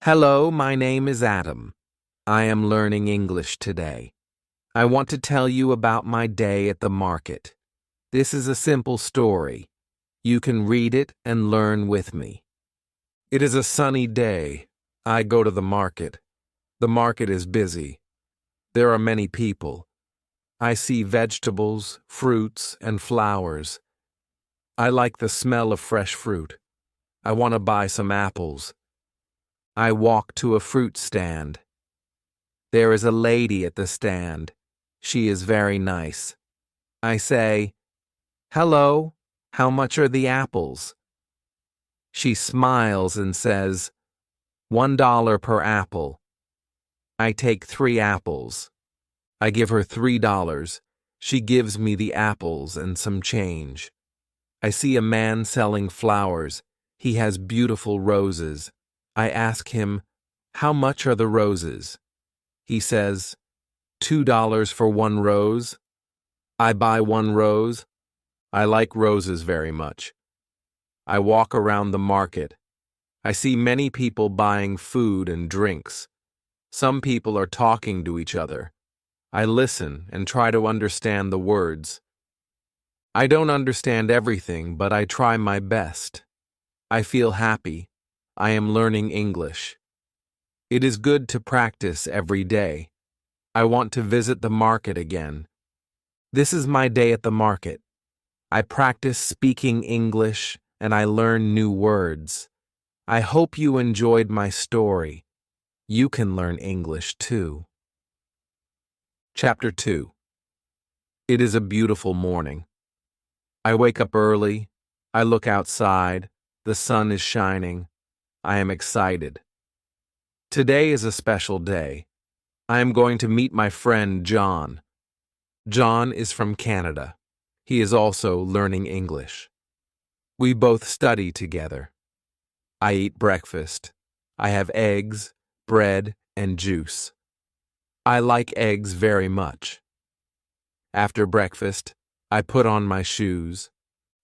Hello, my name is Adam. I am learning English today. I want to tell you about my day at the market. This is a simple story. You can read it and learn with me. It is a sunny day. I go to the market. The market is busy. There are many people. I see vegetables, fruits, and flowers. I like the smell of fresh fruit. I want to buy some apples. I walk to a fruit stand. There is a lady at the stand. She is very nice. I say, "Hello, how much are the apples?" She smiles and says, $1 per apple. I take 3 apples. I give her $3. She gives me the apples and some change. I see a man selling flowers. He has beautiful roses. I ask him, "How much are the roses?" He says, $2 for 1 rose. I buy 1 rose. I like roses very much. I walk around the market. I see many people buying food and drinks. Some people are talking to each other. I listen and try to understand the words. I don't understand everything, but I try my best. I feel happy. I am learning English. It is good to practice every day. I want to visit the market again. This is my day at the market. I practice speaking English and I learn new words. I hope you enjoyed my story. You can learn English too. Chapter 2. It is a beautiful morning. I wake up early. I look outside. The sun is shining. I am excited. Today is a special day. I am going to meet my friend John. John is from Canada. He is also learning English. We both study together. I eat breakfast. I have eggs, bread, and juice. I like eggs very much. After breakfast, I put on my shoes.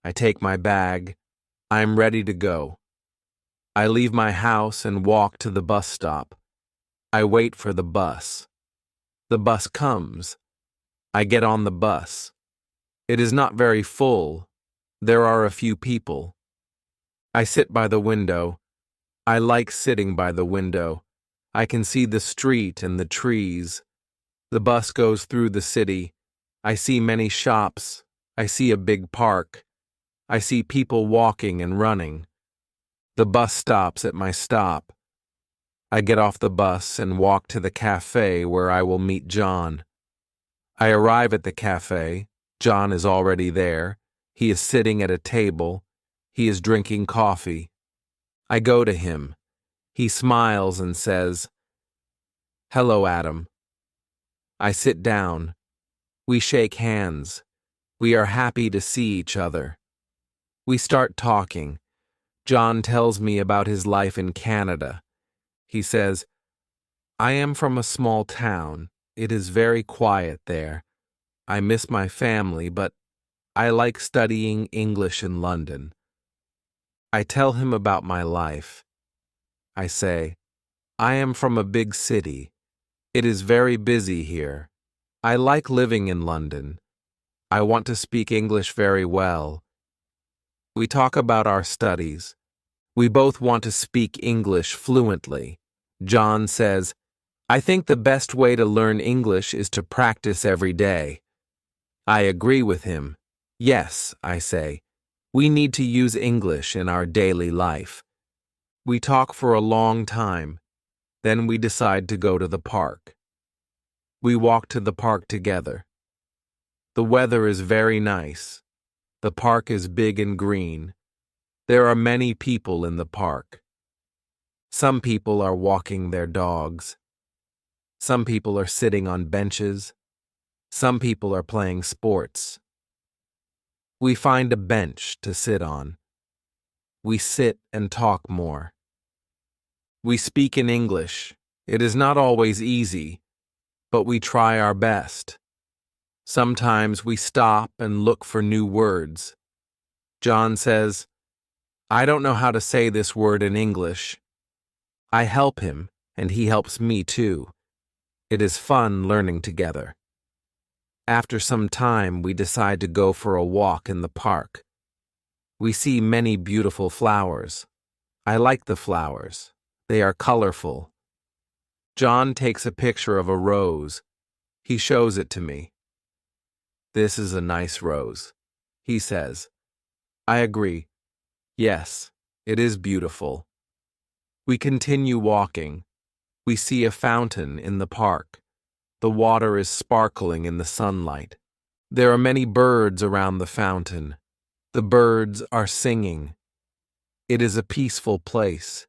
I take my bag. I am ready to go. I leave my house and walk to the bus stop. I wait for the bus. The bus comes. I get on the bus. It is not very full. There are a few people. I sit by the window. I like sitting by the window. I can see the street and the trees. The bus goes through the city. I see many shops. I see a big park. I see people walking and running. The bus stops at my stop. I get off the bus and walk to the cafe where I will meet John. I arrive at the cafe. John is already there. He is sitting at a table. He is drinking coffee. I go to him. He smiles and says, "Hello, Adam." I sit down. We shake hands. We are happy to see each other. We start talking. John tells me about his life in Canada. He says, "I am from a small town. It is very quiet there. I miss my family, but I like studying English in London." I tell him about my life. I say, "I am from a big city. It is very busy here. I like living in London. I want to speak English very well." We talk about our studies. We both want to speak English fluently. John says, "I think the best way to learn English is to practice every day." I agree with him. "Yes," I say, "we need to use English in our daily life." We talk for a long time. Then we decide to go to the park. We walk to the park together. The weather is very nice. The park is big and green. There are many people in the park. Some people are walking their dogs. Some people are sitting on benches. Some people are playing sports. We find a bench to sit on. We sit and talk more. We speak in English. It is not always easy, but we try our best. Sometimes we stop and look for new words. John says, "I don't know how to say this word in English." I help him, and he helps me too. It is fun learning together. After some time, we decide to go for a walk in the park. We see many beautiful flowers. I like the flowers. They are colorful. John takes a picture of a rose. He shows it to me. "This is a nice rose," he says. I agree. Yes, it is beautiful. We continue walking. We see a fountain in the park. The water is sparkling in the sunlight. There are many birds around the fountain. The birds are singing. It is a peaceful place.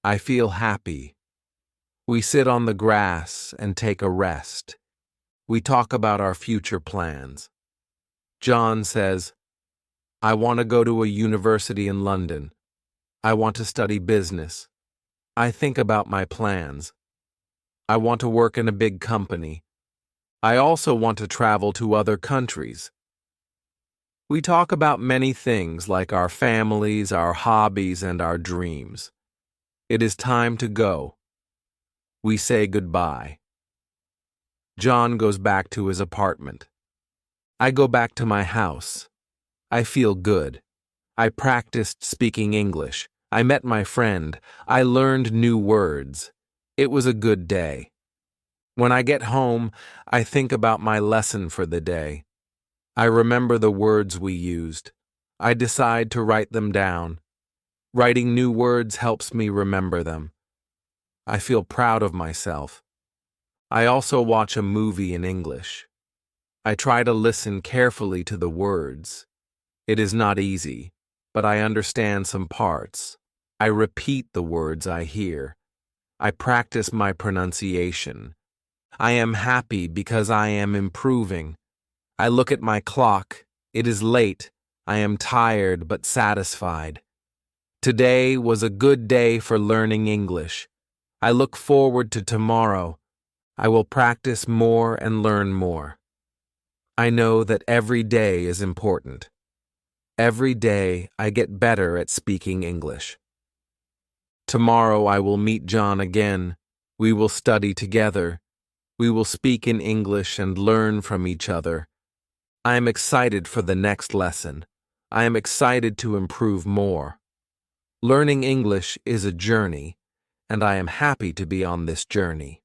I feel happy. We sit on the grass and take a rest. We talk about our future plans. John says, "I want to go to a university in London. I want to study business. I think about my plans. I want to work in a big company. I also want to travel to other countries." We talk about many things like our families, our hobbies, and our dreams. It is time to go. We say goodbye. John goes back to his apartment. I go back to my house. I feel good. I practiced speaking English. I met my friend. I learned new words. It was a good day. When I get home, I think about my lesson for the day. I remember the words we used. I decide to write them down. Writing new words helps me remember them. I feel proud of myself. I also watch a movie in English. I try to listen carefully to the words. It is not easy, but I understand some parts. I repeat the words I hear. I practice my pronunciation. I am happy because I am improving. I look at my clock. It is late. I am tired but satisfied. Today was a good day for learning English. I look forward to tomorrow. I will practice more and learn more. I know that every day is important. Every day I get better at speaking English. Tomorrow I will meet John again. We will study together. We will speak in English and learn from each other. I am excited for the next lesson. I am excited to improve more. Learning English is a journey, and I am happy to be on this journey.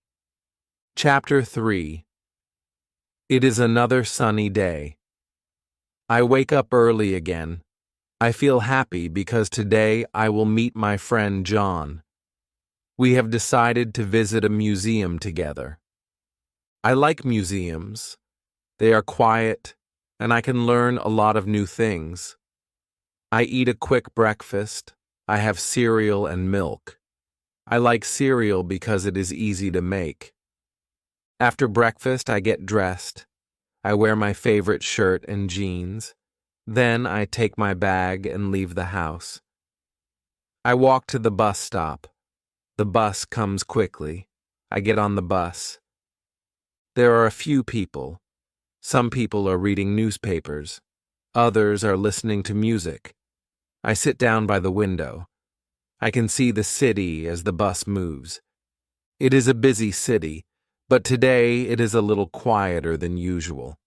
Chapter 3. It is another sunny day. I wake up early again. I feel happy because today I will meet my friend John. We have decided to visit a museum together. I like museums. They are quiet, and I can learn a lot of new things. I eat a quick breakfast. I have cereal and milk. I like cereal because it is easy to make. After breakfast, I get dressed. I wear my favorite shirt and jeans. Then I take my bag and leave the house. I walk to the bus stop. The bus comes quickly. I get on the bus. There are a few people. Some people are reading newspapers. Others are listening to music. I sit down by the window. I can see the city as the bus moves. It is a busy city, but today it is a little quieter than usual.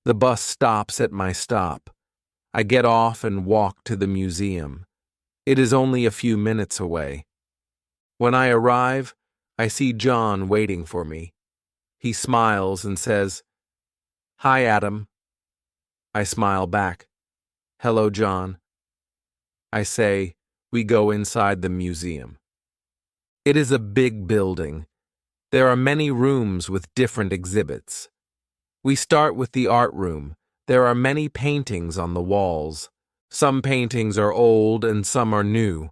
The bus stops at my stop. I get off and walk to the museum. It is only a few minutes away. When I arrive, I see John waiting for me. He smiles and says, "Hi, Adam." I smile back. "Hello, John." I say, we go inside the museum. It is a big building. There are many rooms with different exhibits. We start with the art room. There are many paintings on the walls. Some paintings are old and some are new.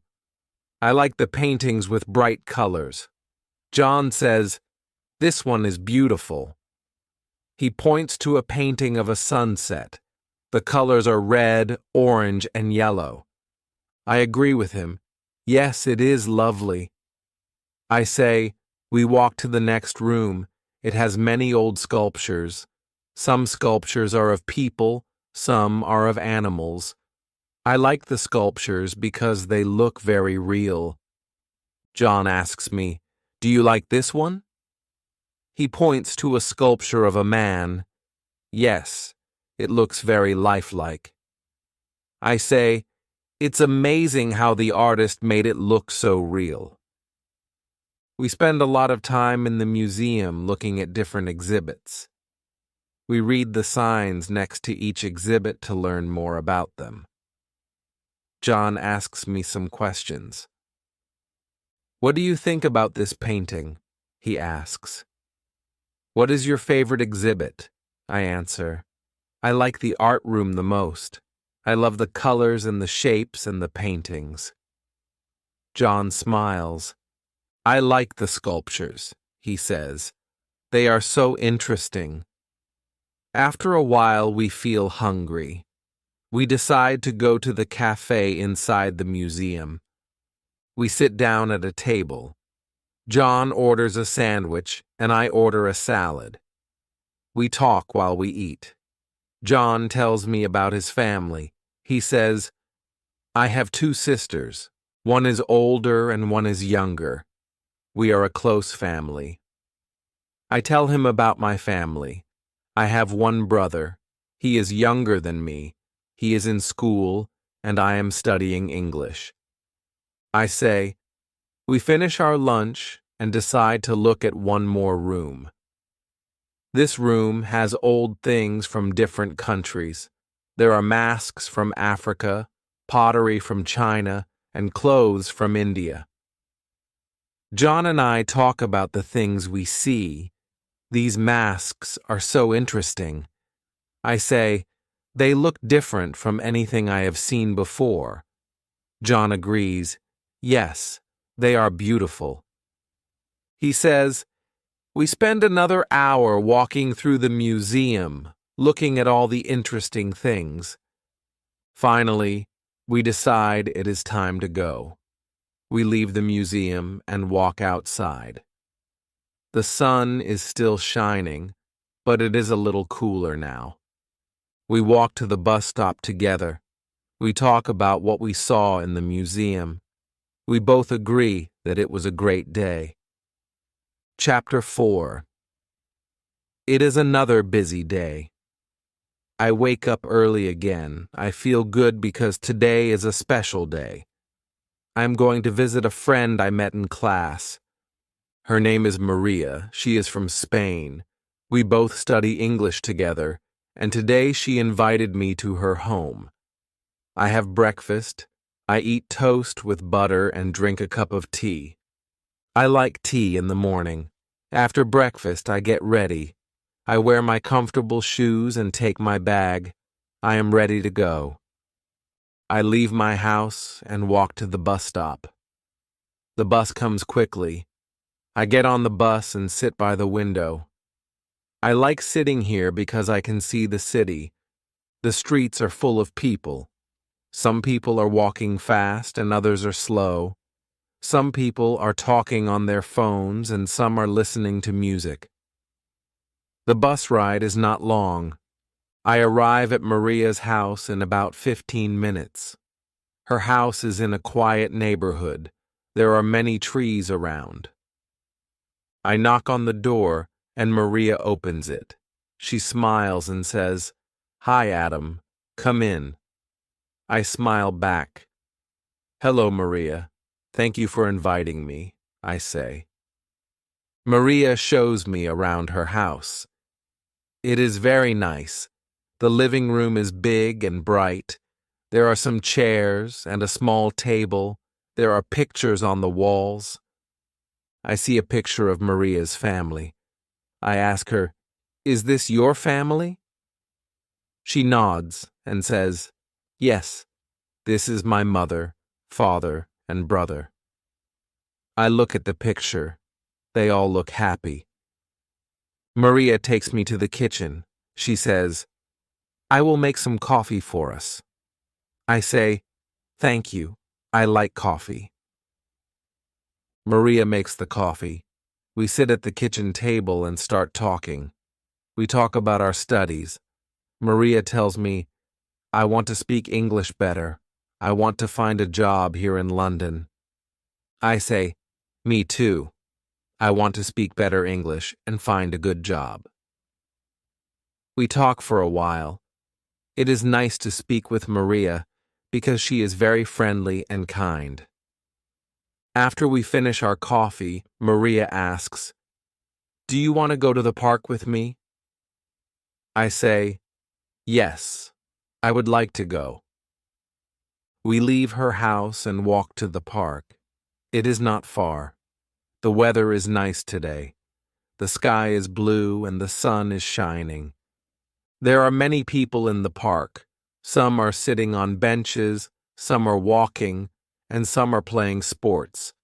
I like the paintings with bright colors. John says, "This one is beautiful." He points to a painting of a sunset. The colors are red, orange, and yellow. I agree with him. Yes, it is lovely. I say, we walk to the next room. It has many old sculptures. Some sculptures are of people, some are of animals. I like the sculptures because they look very real. John asks me, "Do you like this one?" He points to a sculpture of a man. Yes, it looks very lifelike. I say, "It's amazing how the artist made it look so real." We spend a lot of time in the museum looking at different exhibits. We read the signs next to each exhibit to learn more about them. John asks me some questions. "What do you think about this painting?" he asks. "What is your favorite exhibit?" I answer. "I like the art room the most. I love the colors and the shapes and the paintings." John smiles. "I like the sculptures," he says. "They are so interesting." After a while, we feel hungry. We decide to go to the cafe inside the museum. We sit down at a table. John orders a sandwich, and I order a salad. We talk while we eat. John tells me about his family. He says, "I have two sisters. One is older and one is younger. We are a close family." I tell him about my family. I have one brother. He is younger than me. He is in school, and I am studying English. I say, we finish our lunch and decide to look at one more room. This room has old things from different countries. There are masks from Africa, pottery from China, and clothes from India. John and I talk about the things we see. These masks are so interesting. I say, they look different from anything I have seen before. John agrees, yes, they are beautiful. He says, we spend another hour walking through the museum, looking at all the interesting things. Finally, we decide it is time to go. We leave the museum and walk outside. The sun is still shining, but it is a little cooler now. We walk to the bus stop together. We talk about what we saw in the museum. We both agree that it was a great day. Chapter 4. It is another busy day. I wake up early again. I feel good because today is a special day. I am going to visit a friend I met in class. Her name is Maria. She is from Spain. We both study English together, and today she invited me to her home. I have breakfast. I eat toast with butter and drink a cup of tea. I like tea in the morning. After breakfast, I get ready. I wear my comfortable shoes and take my bag. I am ready to go. I leave my house and walk to the bus stop. The bus comes quickly. I get on the bus and sit by the window. I like sitting here because I can see the city. The streets are full of people. Some people are walking fast and others are slow. Some people are talking on their phones and some are listening to music. The bus ride is not long. I arrive at Maria's house in about 15 minutes. Her house is in a quiet neighborhood. There are many trees around. I knock on the door and Maria opens it. She smiles and says, "Hi, Adam. Come in." I smile back. "Hello, Maria. Thank you for inviting me," I say. Maria shows me around her house. It is very nice. The living room is big and bright. There are some chairs and a small table. There are pictures on the walls. I see a picture of Maria's family. I ask her, "Is this your family?" She nods and says, "Yes, this is my mother, father, and brother." I look at the picture. They all look happy. Maria takes me to the kitchen. She says, "I will make some coffee for us." I say, "Thank you. I like coffee." Maria makes the coffee. We sit at the kitchen table and start talking. We talk about our studies. Maria tells me, "I want to speak English better. I want to find a job here in London." I say, Me too. I want to speak better English and find a good job. We talk for a while. It is nice to speak with Maria because she is very friendly and kind. After we finish our coffee, Maria asks, "Do you want to go to the park with me?" I say, "Yes, I would like to go." We leave her house and walk to the park. It is not far. The weather is nice today. The sky is blue and the sun is shining. There are many people in the park. Some are sitting on benches, some are walking, and some are playing sports.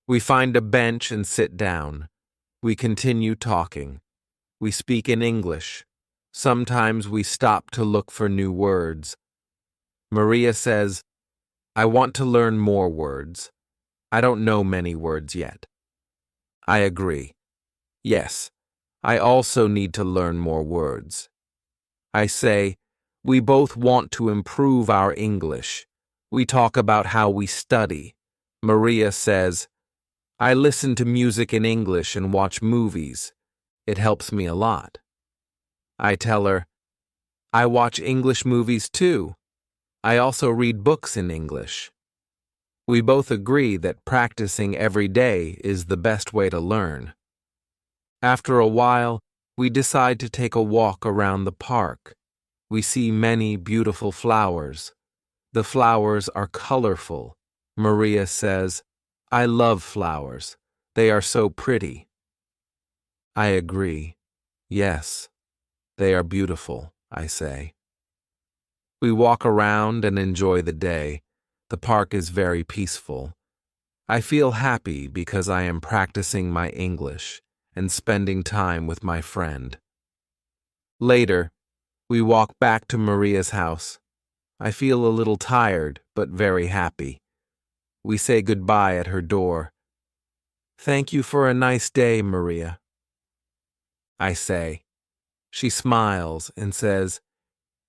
We find a bench and sit down. We continue talking. We speak in English. Sometimes we stop to look for new words. Maria says, "I want to learn more words. I don't know many words yet." I agree. Yes, I also need to learn more words. I say, "We both want to improve our English." We talk about how we study. Maria says, "I listen to music in English and watch movies. It helps me a lot." I tell her, "I watch English movies too. I also read books in English." We both agree that practicing every day is the best way to learn. After a while, we decide to take a walk around the park. We see many beautiful flowers. The flowers are colorful. Maria says, "I love flowers. They are so pretty." I agree. Yes, they are beautiful, I say. We walk around and enjoy the day. The park is very peaceful. I feel happy because I am practicing my English and spending time with my friend. Later, we walk back to Maria's house. I feel a little tired, but very happy. We say goodbye at her door. "Thank you for a nice day, Maria," I say. She smiles and says,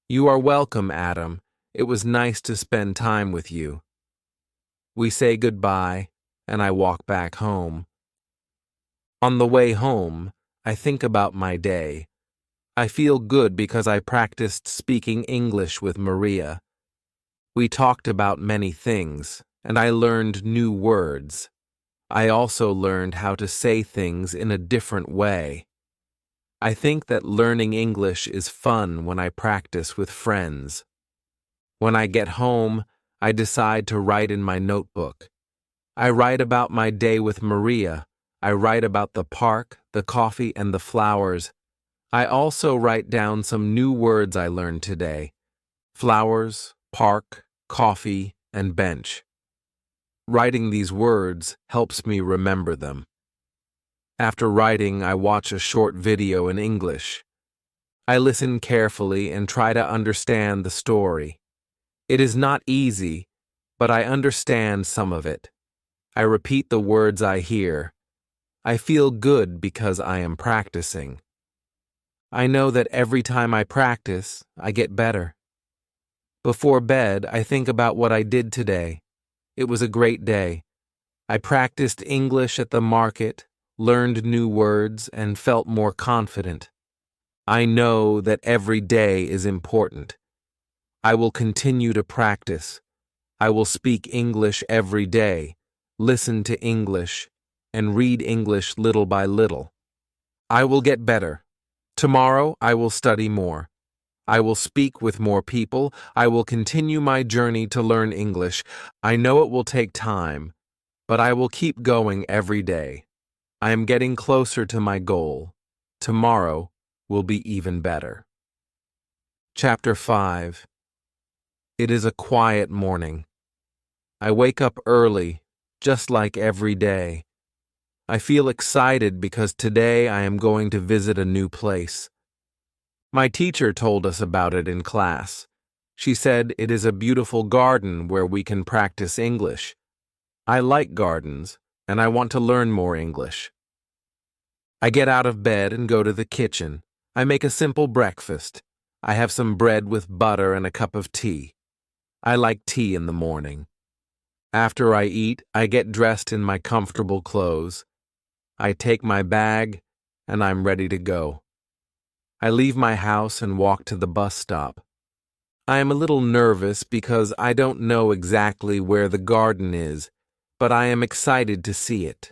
"You are welcome, Adam. It was nice to spend time with you." We say goodbye, and I walk back home. On the way home, I think about my day. I feel good because I practiced speaking English with Maria. We talked about many things, and I learned new words. I also learned how to say things in a different way. I think that learning English is fun when I practice with friends. When I get home, I decide to write in my notebook. I write about my day with Maria. I write about the park, the coffee, and the flowers. I also write down some new words I learned today: flowers, park, coffee, and bench. Writing these words helps me remember them. After writing, I watch a short video in English. I listen carefully and try to understand the story. It is not easy, but I understand some of it. I repeat the words I hear. I feel good because I am practicing. I know that every time I practice, I get better. Before bed, I think about what I did today. It was a great day. I practiced English at the market, learned new words, and felt more confident. I know that every day is important. I will continue to practice. I will speak English every day, listen to English, and read English little by little. I will get better. Tomorrow I will study more. I will speak with more people. I will continue my journey to learn English. I know it will take time, but I will keep going every day. I am getting closer to my goal. Tomorrow will be even better. Chapter 5. It is a quiet morning. I wake up early, just like every day. I feel excited because today I am going to visit a new place. My teacher told us about it in class. She said it is a beautiful garden where we can practice English. I like gardens, and I want to learn more English. I get out of bed and go to the kitchen. I make a simple breakfast. I have some bread with butter and a cup of tea. I like tea in the morning. After I eat, I get dressed in my comfortable clothes. I take my bag, and I'm ready to go. I leave my house and walk to the bus stop. I am a little nervous because I don't know exactly where the garden is, but I am excited to see it.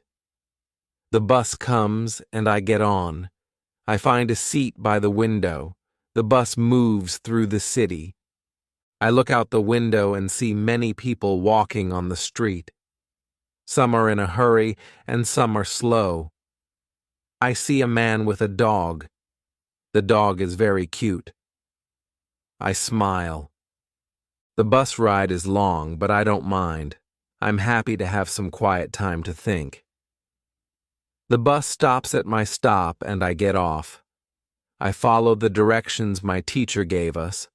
The bus comes, and I get on. I find a seat by the window. The bus moves through the city. I look out the window and see many people walking on the street. Some are in a hurry, and some are slow. I see a man with a dog. The dog is very cute. I smile. The bus ride is long, but I don't mind. I'm happy to have some quiet time to think. The bus stops at my stop, and I get off. I follow the directions my teacher gave us.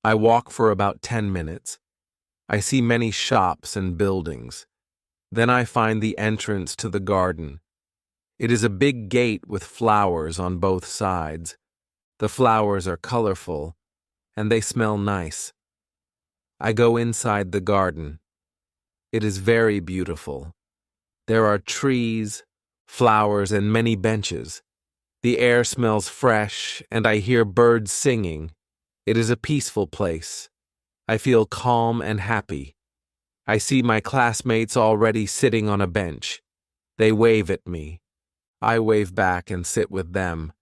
I walk for about 10 minutes. I see many shops and buildings. Then I find the entrance to the garden. It is a big gate with flowers on both sides. The flowers are colorful, and they smell nice. I go inside the garden. It is very beautiful. There are trees, flowers, and many benches. The air smells fresh, and I hear birds singing. It is a peaceful place. I feel calm and happy. I see my classmates already sitting on a bench. They wave at me. I wave back and sit with them.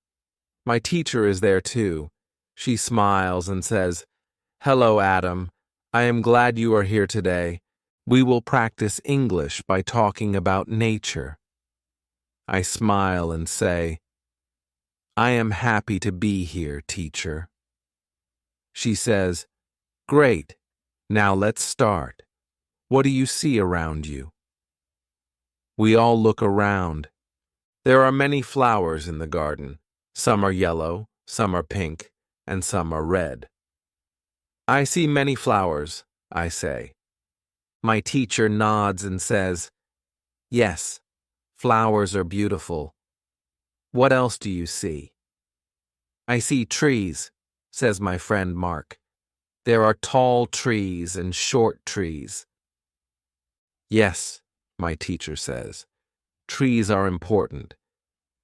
My teacher is there too. She smiles and says, "Hello, Adam. I am glad you are here today. We will practice English by talking about nature." I smile and say, "I am happy to be here, teacher." She says, "Great. Now let's start. What do you see around you?" We all look around. There are many flowers in the garden. Some are yellow, some are pink, and some are red. "I see many flowers," I say. My teacher nods and says, "Yes, flowers are beautiful. What else do you see?" "I see trees," says my friend Mark. "There are tall trees and short trees." "Yes," my teacher says, "trees are important.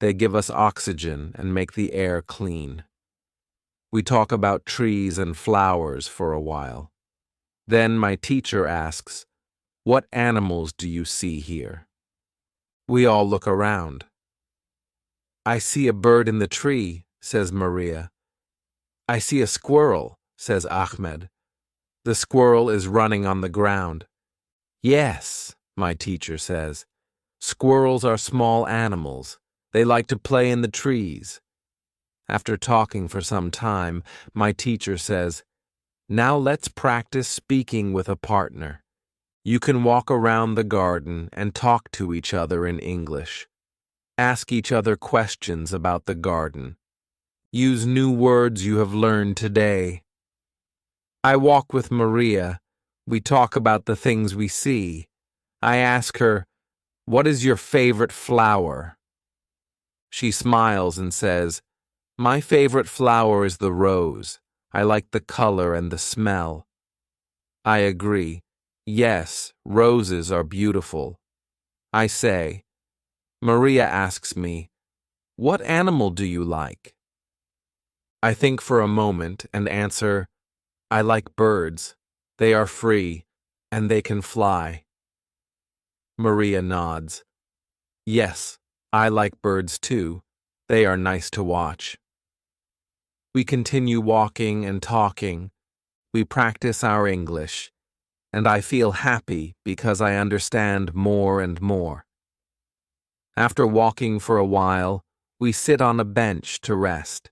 They give us oxygen and make the air clean." We talk about trees and flowers for a while. Then my teacher asks, "What animals do you see here?" We all look around. "I see a bird in the tree," says Maria. "I see a squirrel," says Ahmed. "The squirrel is running on the ground." "Yes," my teacher says. "Squirrels are small animals. They like to play in the trees." After talking for some time, my teacher says, "Now let's practice speaking with a partner. You can walk around the garden and talk to each other in English. Ask each other questions about the garden. Use new words you have learned today." I walk with Maria. We talk about the things we see. I ask her, "What is your favorite flower?" She smiles and says, "My favorite flower is the rose. I like the color and the smell." I agree. Yes, roses are beautiful. I say, Maria asks me, "What animal do you like?" I think for a moment and answer, "I like birds. They are free, and they can fly." Maria nods. "Yes, I like birds too. They are nice to watch." We continue walking and talking. We practice our English, and I feel happy because I understand more and more. After walking for a while, we sit on a bench to rest.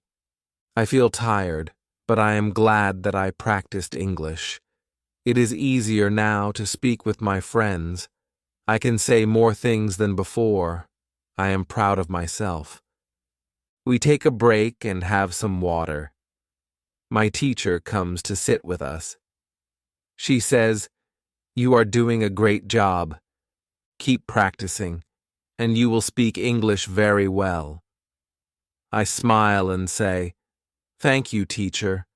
I feel tired, but I am glad that I practiced English. It is easier now to speak with my friends. I can say more things than before. I am proud of myself. We take a break and have some water. My teacher comes to sit with us. She says, "You are doing a great job. Keep practicing, and you will speak English very well." I smile and say, "Thank you, teacher.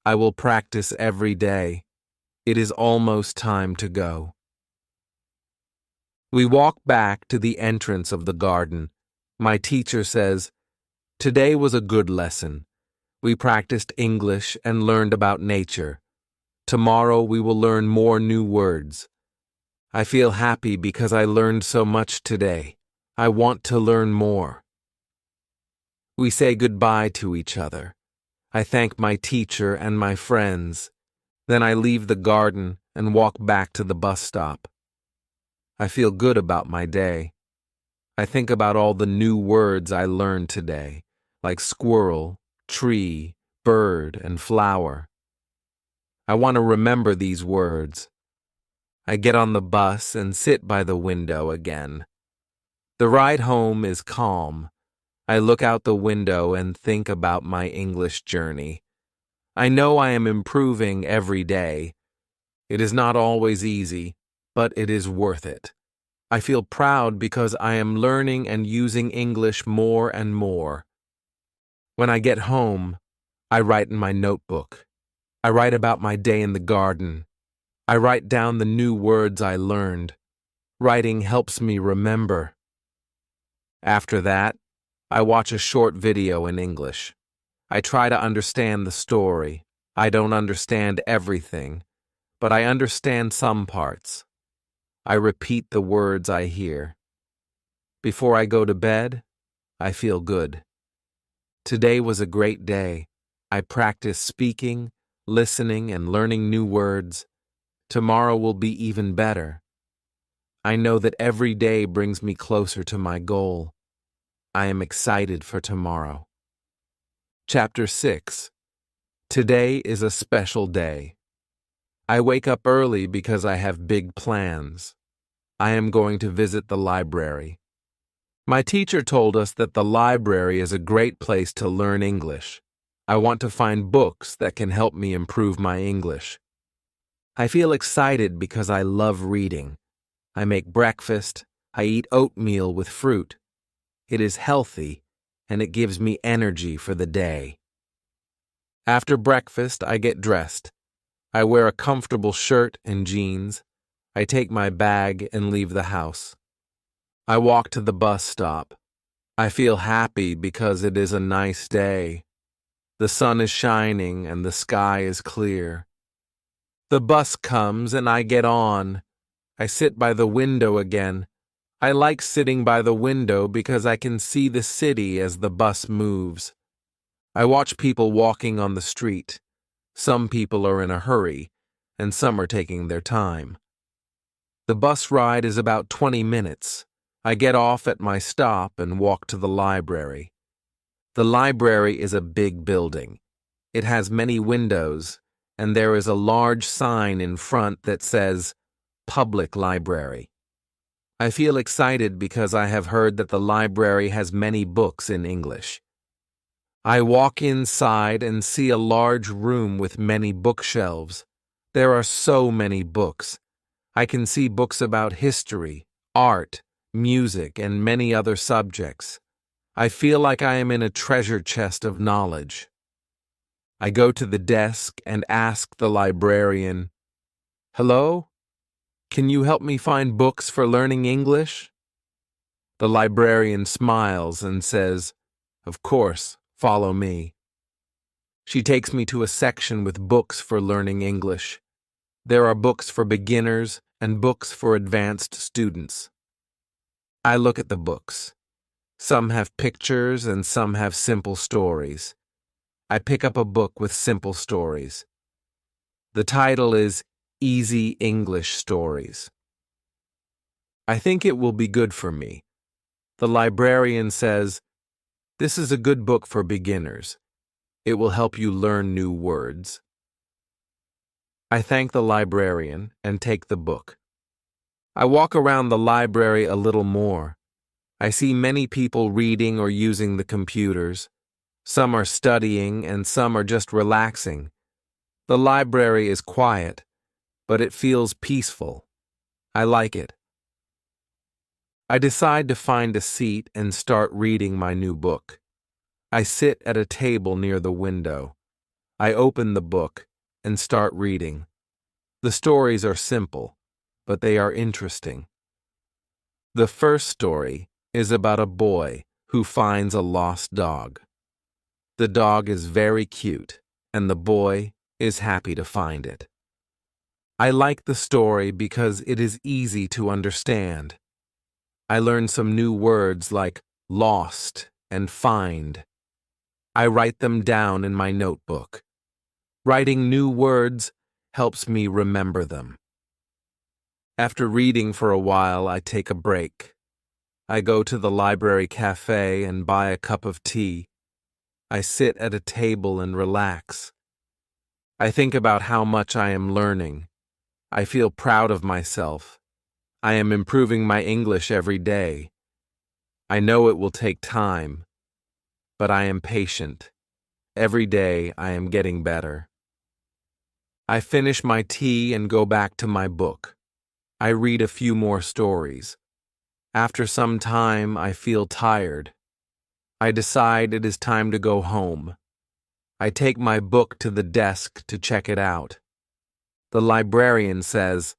I will practice every day. It is almost time to go." We walk back to the entrance of the garden. My teacher says, "Today was a good lesson. We practiced English and learned about nature. Tomorrow we will learn more new words." I feel happy because I learned so much today. I want to learn more. We say goodbye to each other. I thank my teacher and my friends. Then I leave the garden and walk back to the bus stop. I feel good about my day. I think about all the new words I learned today, like squirrel, tree, bird, and flower. I want to remember these words. I get on the bus and sit by the window again. The ride home is calm. I look out the window and think about my English journey. I know I am improving every day. It is not always easy, but it is worth it. I feel proud because I am learning and using English more and more. When I get home, I write in my notebook. I write about my day in the garden. I write down the new words I learned. Writing helps me remember. After that, I watch a short video in English. I try to understand the story. I don't understand everything, but I understand some parts. I repeat the words I hear. Before I go to bed, I feel good. Today was a great day. I practiced speaking, listening, and learning new words. Tomorrow will be even better. I know that every day brings me closer to my goal. I am excited for tomorrow. Chapter 6. Today is a special day. I wake up early because I have big plans. I am going to visit the library. My teacher told us that the library is a great place to learn English. I want to find books that can help me improve my English. I feel excited because I love reading. I make breakfast. I eat oatmeal with fruit. It is healthy, and it gives me energy for the day. After breakfast, I get dressed. I wear a comfortable shirt and jeans. I take my bag and leave the house. I walk to the bus stop. I feel happy because it is a nice day. The sun is shining and the sky is clear. The bus comes and I get on. I sit by the window again. I like sitting by the window because I can see the city as the bus moves. I watch people walking on the street. Some people are in a hurry, and some are taking their time. The bus ride is about 20 minutes. I get off at my stop and walk to the library. The library is a big building. It has many windows, and there is a large sign in front that says, "Public Library." I feel excited because I have heard that the library has many books in English. I walk inside and see a large room with many bookshelves. There are so many books. I can see books about history, art, music, and many other subjects. I feel like I am in a treasure chest of knowledge. I go to the desk and ask the librarian, "Hello? Can you help me find books for learning English?" The librarian smiles and says, "Of course. Follow me." She takes me to a section with books for learning English. There are books for beginners and books for advanced students. I look at the books. Some have pictures and some have simple stories. I pick up a book with simple stories. The title is Easy English Stories. I think it will be good for me. The librarian says, "This is a good book for beginners. It will help you learn new words." I thank the librarian and take the book. I walk around the library a little more. I see many people reading or using the computers. Some are studying and some are just relaxing. The library is quiet, but it feels peaceful. I like it. I decide to find a seat and start reading my new book. I sit at a table near the window. I open the book and start reading. The stories are simple, but they are interesting. The first story is about a boy who finds a lost dog. The dog is very cute, and the boy is happy to find it. I like the story because it is easy to understand. I learned some new words like lost and find. I write them down in my notebook. Writing new words helps me remember them. After reading for a while, I take a break. I go to the library cafe and buy a cup of tea. I sit at a table and relax. I think about how much I am learning. I feel proud of myself. I am improving my English every day. I know it will take time, but I am patient. Every day I am getting better. I finish my tea and go back to my book. I read a few more stories. After some time, I feel tired. I decide it is time to go home. I take my book to the desk to check it out. The librarian says,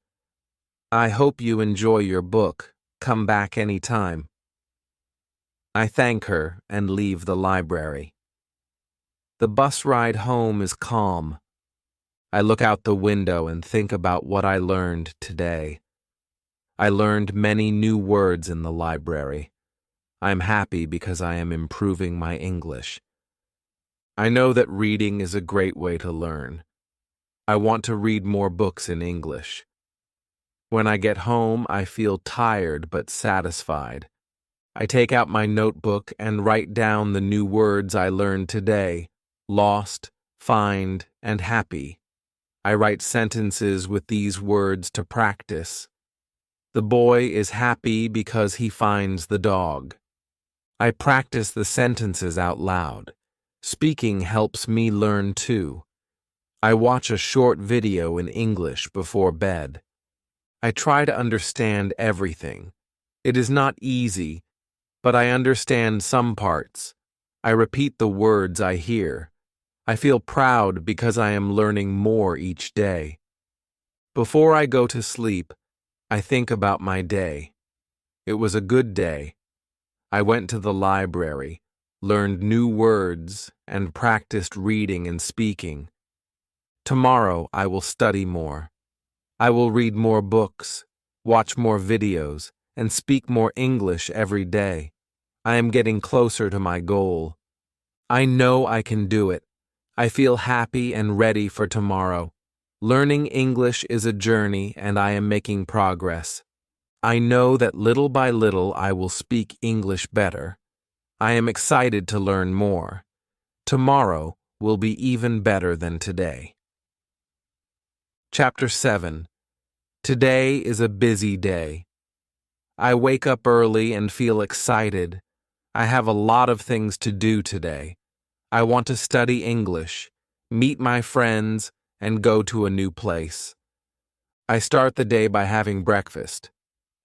"I hope you enjoy your book. Come back any time." I thank her and leave the library. The bus ride home is calm. I look out the window and think about what I learned today. I learned many new words in the library. I'm happy because I am improving my English. I know that reading is a great way to learn. I want to read more books in English. When I get home, I feel tired but satisfied. I take out my notebook and write down the new words I learned today: lost, find, and happy. I write sentences with these words to practice. The boy is happy because he finds the dog. I practice the sentences out loud. Speaking helps me learn too. I watch a short video in English before bed. I try to understand everything. It is not easy, but I understand some parts. I repeat the words I hear. I feel proud because I am learning more each day. Before I go to sleep, I think about my day. It was a good day. I went to the library, learned new words, and practiced reading and speaking. Tomorrow I will study more. I will read more books, watch more videos, and speak more English every day. I am getting closer to my goal. I know I can do it. I feel happy and ready for tomorrow. Learning English is a journey, and I am making progress. I know that little by little I will speak English better. I am excited to learn more. Tomorrow will be even better than today. Chapter 7. Today is a busy day. I wake up early and feel excited. I have a lot of things to do today. I want to study English, meet my friends, and go to a new place. I start the day by having breakfast.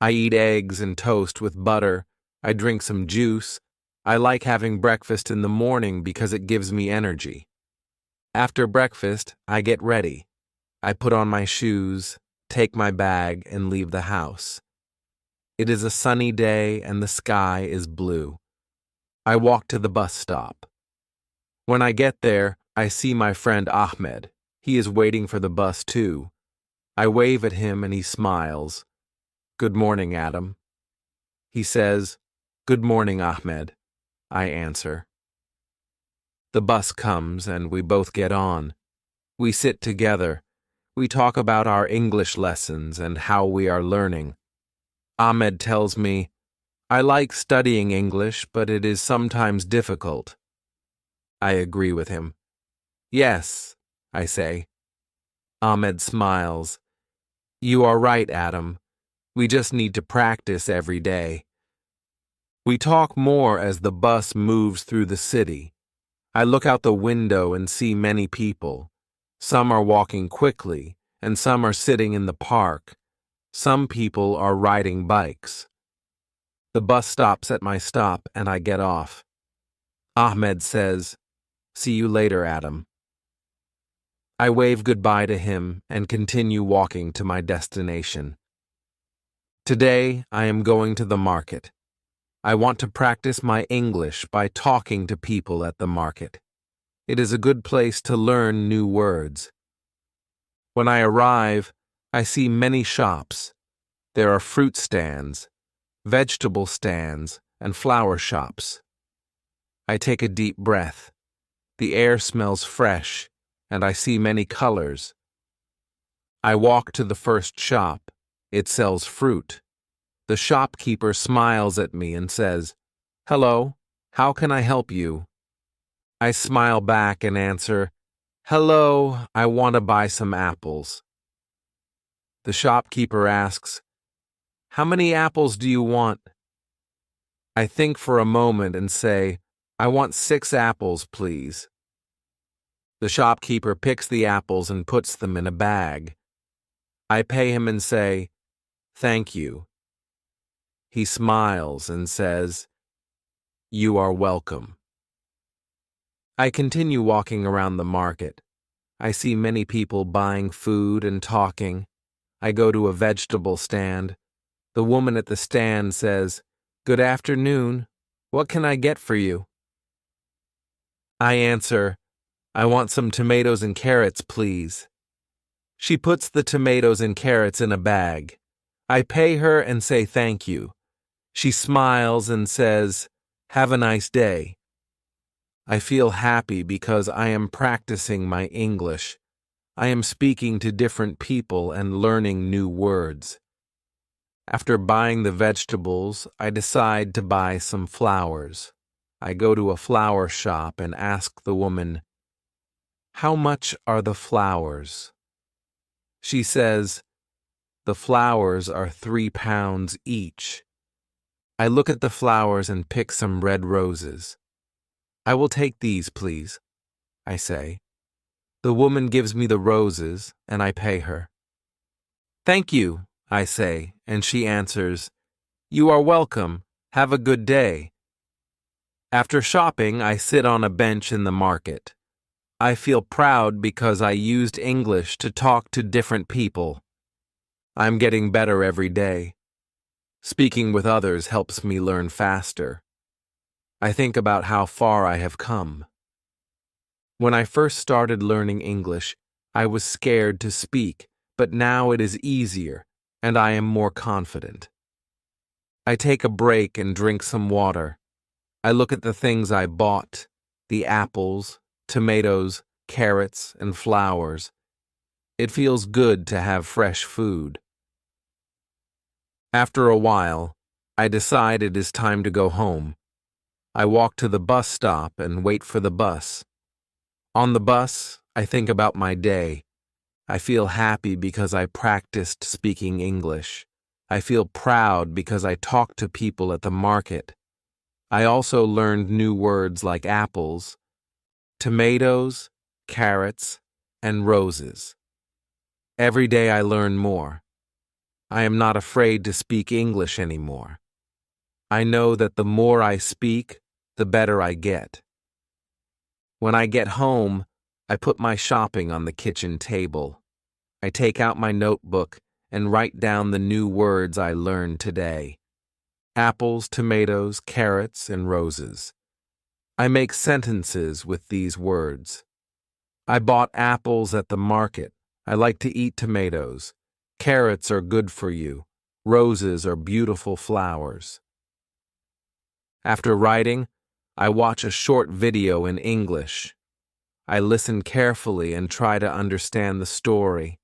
I eat eggs and toast with butter. I drink some juice. I like having breakfast in the morning because it gives me energy. After breakfast, I get ready. I put on my shoes, take my bag, and leave the house. It is a sunny day and the sky is blue. I walk to the bus stop. When I get there, I see my friend Ahmed. He is waiting for the bus too. I wave at him and he smiles. "Good morning, Adam." He says, "Good morning, Ahmed." I answer. The bus comes and we both get on. We sit together. We talk about our English lessons and how we are learning. Ahmed tells me, "I like studying English, but it is sometimes difficult." I agree with him. "Yes," I say. Ahmed smiles. "You are right, Adam. We just need to practice every day." We talk more as the bus moves through the city. I look out the window and see many people. Some are walking quickly, and some are sitting in the park. Some people are riding bikes. The bus stops at my stop and I get off. Ahmed says, "See you later, Adam." I wave goodbye to him and continue walking to my destination. Today, I am going to the market. I want to practice my English by talking to people at the market. It is a good place to learn new words. When I arrive, I see many shops. There are fruit stands, vegetable stands, and flower shops. I take a deep breath. The air smells fresh, and I see many colors. I walk to the first shop. It sells fruit. The shopkeeper smiles at me and says, "Hello, how can I help you?" I smile back and answer, "Hello, I want to buy some apples." The shopkeeper asks, "How many apples do you want?" I think for a moment and say, "I want 6 apples, please." The shopkeeper picks the apples and puts them in a bag. I pay him and say, "Thank you." He smiles and says, "You are welcome." I continue walking around the market. I see many people buying food and talking. I go to a vegetable stand. The woman at the stand says, "Good afternoon. What can I get for you?" I answer, "I want some tomatoes and carrots, please." She puts the tomatoes and carrots in a bag. I pay her and say thank you. She smiles and says, "Have a nice day." I feel happy because I am practicing my English. I am speaking to different people and learning new words. After buying the vegetables, I decide to buy some flowers. I go to a flower shop and ask the woman, "How much are the flowers?" She says, "The flowers are 3 pounds each." I look at the flowers and pick some red roses. "I will take these, please," I say. The woman gives me the roses, and I pay her. "Thank you," I say, and she answers, "You are welcome. Have a good day." After shopping, I sit on a bench in the market. I feel proud because I used English to talk to different people. I'm getting better every day. Speaking with others helps me learn faster. I think about how far I have come. When I first started learning English, I was scared to speak, but now it is easier, and I am more confident. I take a break and drink some water. I look at the things I bought, the apples, tomatoes, carrots, and flowers. It feels good to have fresh food. After a while, I decide it is time to go home. I walk to the bus stop and wait for the bus. On the bus, I think about my day. I feel happy because I practiced speaking English. I feel proud because I talked to people at the market. I also learned new words like apples, tomatoes, carrots, and roses. Every day I learn more. I am not afraid to speak English anymore. I know that the more I speak, the better I get. When I get home, I put my shopping on the kitchen table. I take out my notebook and write down the new words I learned today. Apples, tomatoes, carrots, and roses. I make sentences with these words. I bought apples at the market. I like to eat tomatoes. Carrots are good for you. Roses are beautiful flowers. After writing, I watch a short video in English. I listen carefully and try to understand the story.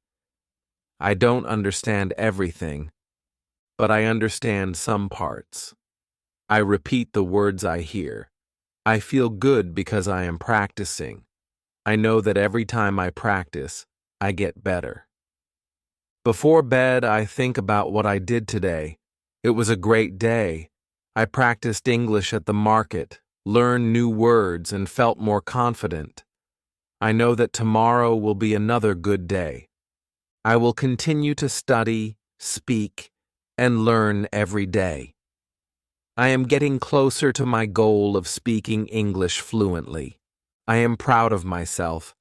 I don't understand everything, but I understand some parts. I repeat the words I hear. I feel good because I am practicing. I know that every time I practice, I get better. Before bed, I think about what I did today. It was a great day. I practiced English at the market, learned new words, and felt more confident. I know that tomorrow will be another good day. I will continue to study, speak, and learn every day. I am getting closer to my goal of speaking English fluently. I am proud of myself.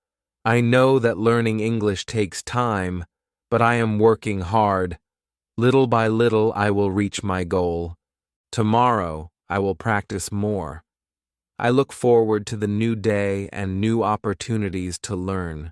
I know that learning English takes time, but I am working hard. Little by little, I will reach my goal. Tomorrow, I will practice more. I look forward to the new day and new opportunities to learn.